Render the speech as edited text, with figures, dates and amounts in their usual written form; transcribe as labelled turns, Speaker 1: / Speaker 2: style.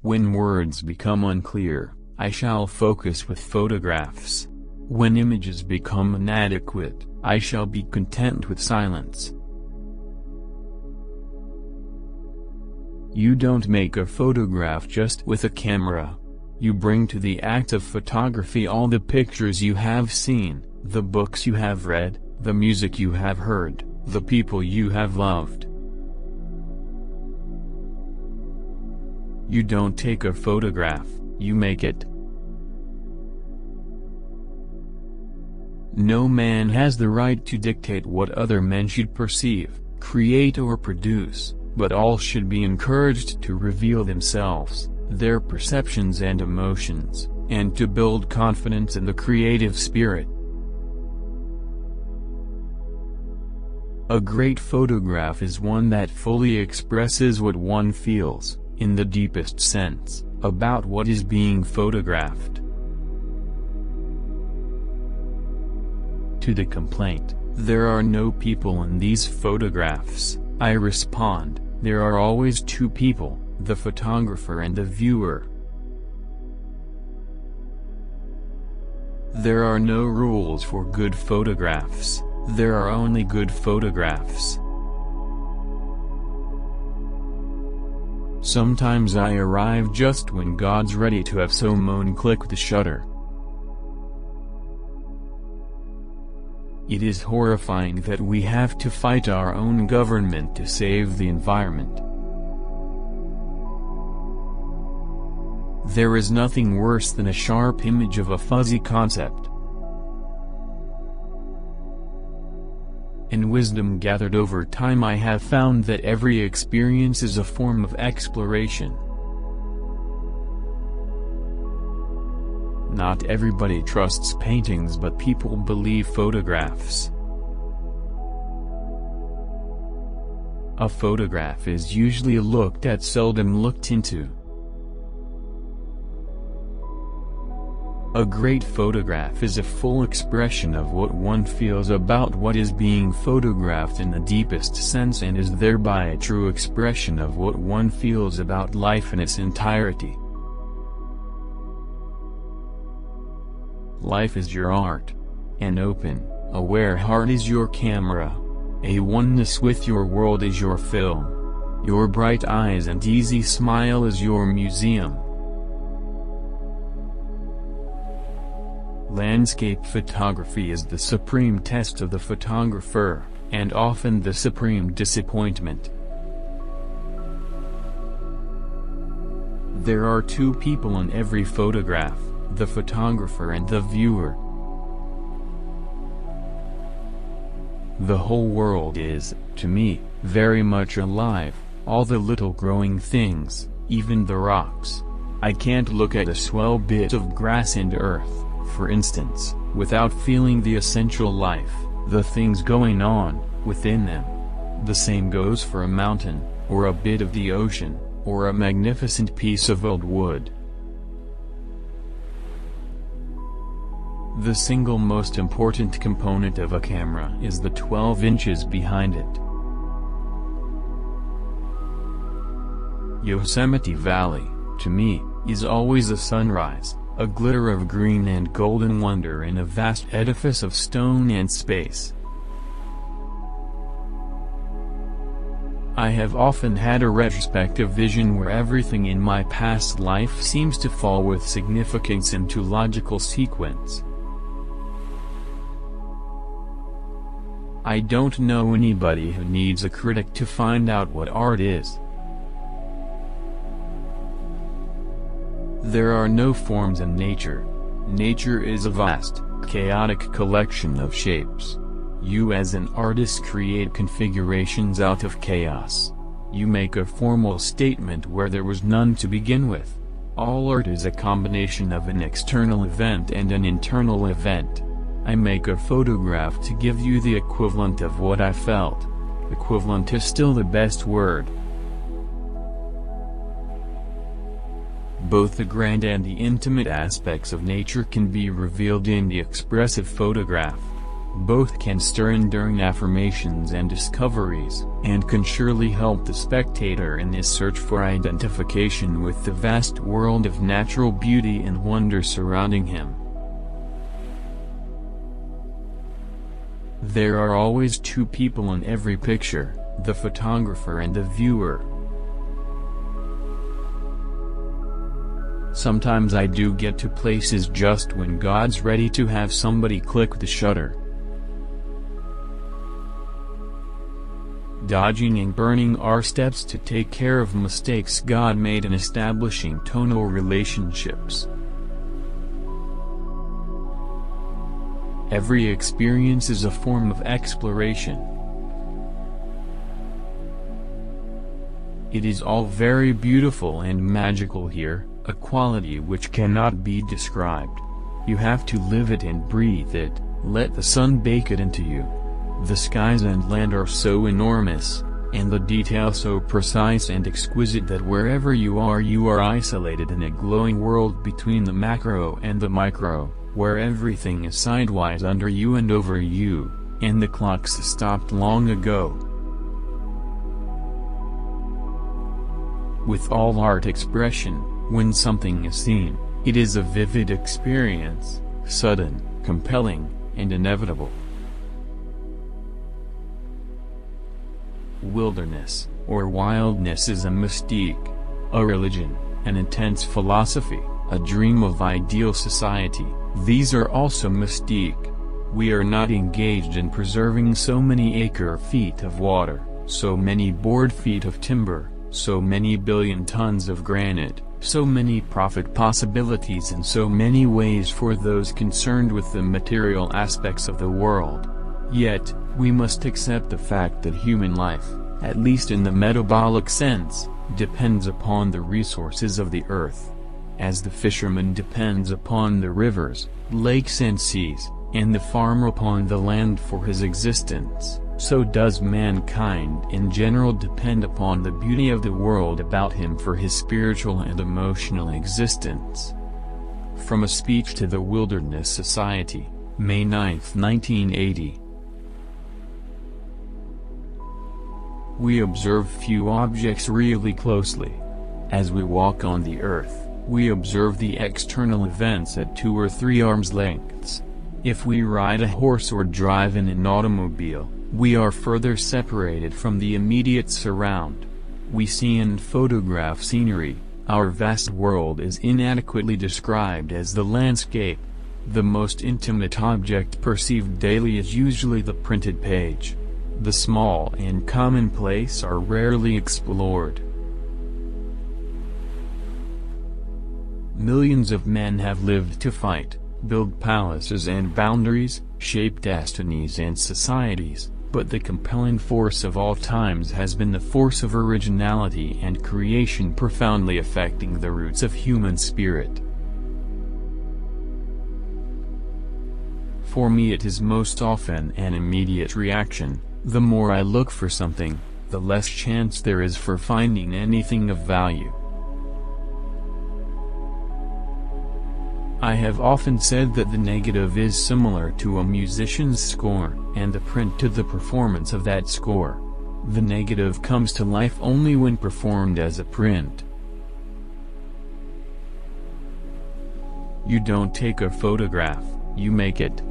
Speaker 1: When words become unclear, I shall focus with photographs. When images become inadequate, I shall be content with silence. You don't make a photograph just with a camera. You bring to the act of photography all the pictures you have seen, the books you have read, the music you have heard, the people you have loved. You don't take a photograph, you make it. No man has the right to dictate what other men should perceive, create or produce, but all should be encouraged to reveal themselves, their perceptions and emotions, and to build confidence in the creative spirit. A great photograph is one that fully expresses what one feels, in the deepest sense, about what is being photographed. To the complaint, "There are no people in these photographs," I respond, there are always two people, the photographer and the viewer. There are no rules for good photographs, there are only good photographs. Sometimes I arrive just when God's ready to have someone click the shutter. It is horrifying that we have to fight our own government to save the environment. There is nothing worse than a sharp image of a fuzzy concept. In wisdom gathered over time, I have found that every experience is a form of exploration. Not everybody trusts paintings, but people believe photographs. A photograph is usually looked at, seldom looked into. A great photograph is a full expression of what one feels about what is being photographed in the deepest sense, and is thereby a true expression of what one feels about life in its entirety. Life is your art. An open, aware heart is your camera. A oneness with your world is your film. Your bright eyes and easy smile is your museum. Landscape photography is the supreme test of the photographer, and often the supreme disappointment. There are two people in every photograph, the photographer and the viewer. The whole world is, to me, very much alive, all the little growing things, even the rocks. I can't look at a swell bit of grass and earth, for instance, without feeling the essential life, the things going on, within them. The same goes for a mountain, or a bit of the ocean, or a magnificent piece of old wood. The single most important component of a camera is the 12 inches behind it. Yosemite Valley, to me, is always a sunrise, a glitter of green and golden wonder in a vast edifice of stone and space. I have often had a retrospective vision where everything in my past life seems to fall with significance into logical sequence. I don't know anybody who needs a critic to find out what art is. There are no forms in nature. Nature is a vast, chaotic collection of shapes. You as an artist create configurations out of chaos. You make a formal statement where there was none to begin with. All art is a combination of an external event and an internal event. I make a photograph to give you the equivalent of what I felt. Equivalent is still the best word. Both the grand and the intimate aspects of nature can be revealed in the expressive photograph. Both can stir enduring affirmations and discoveries, and can surely help the spectator in his search for identification with the vast world of natural beauty and wonder surrounding him. There are always two people in every picture, the photographer and the viewer. Sometimes I do get to places just when God's ready to have somebody click the shutter. Dodging and burning are steps to take care of mistakes God made in establishing tonal relationships. Every experience is a form of exploration. It is all very beautiful and magical here, a quality which cannot be described. You have to live it and breathe it, let the sun bake it into you. The skies and land are so enormous, and the detail so precise and exquisite that wherever you are isolated in a glowing world between the macro and the micro, where everything is sidewise under you and over you, and the clocks stopped long ago. With all art expression, when something is seen, it is a vivid experience, sudden, compelling, and inevitable. Wilderness, or wildness, is a mystique, a religion, an intense philosophy, a dream of ideal society. These are also mystique. We are not engaged in preserving so many acre-feet of water, so many board-feet of timber, so many billion tons of granite, so many profit possibilities and so many ways for those concerned with the material aspects of the world. Yet, we must accept the fact that human life, at least in the metabolic sense, depends upon the resources of the earth. As the fisherman depends upon the rivers, lakes and seas, and the farmer upon the land for his existence, so does mankind in general depend upon the beauty of the world about him for his spiritual and emotional existence. From a speech to the Wilderness Society, May 9, 1980. We observe few objects really closely. As we walk on the earth, we observe the external events at 2 or 3 arms lengths. If we ride a horse or drive in an automobile, we are further separated from the immediate surround. We see and photograph scenery. Our vast world is inadequately described as the landscape. The most intimate object perceived daily is usually the printed page. The small and commonplace are rarely explored. Millions of men have lived to fight, build palaces and boundaries, shape destinies and societies, but the compelling force of all times has been the force of originality and creation, profoundly affecting the roots of human spirit. For me it is most often an immediate reaction. The more I look for something, the less chance there is for finding anything of value. I have often said that the negative is similar to a musician's score, and the print to the performance of that score. The negative comes to life only when performed as a print. You don't take a photograph, you make it.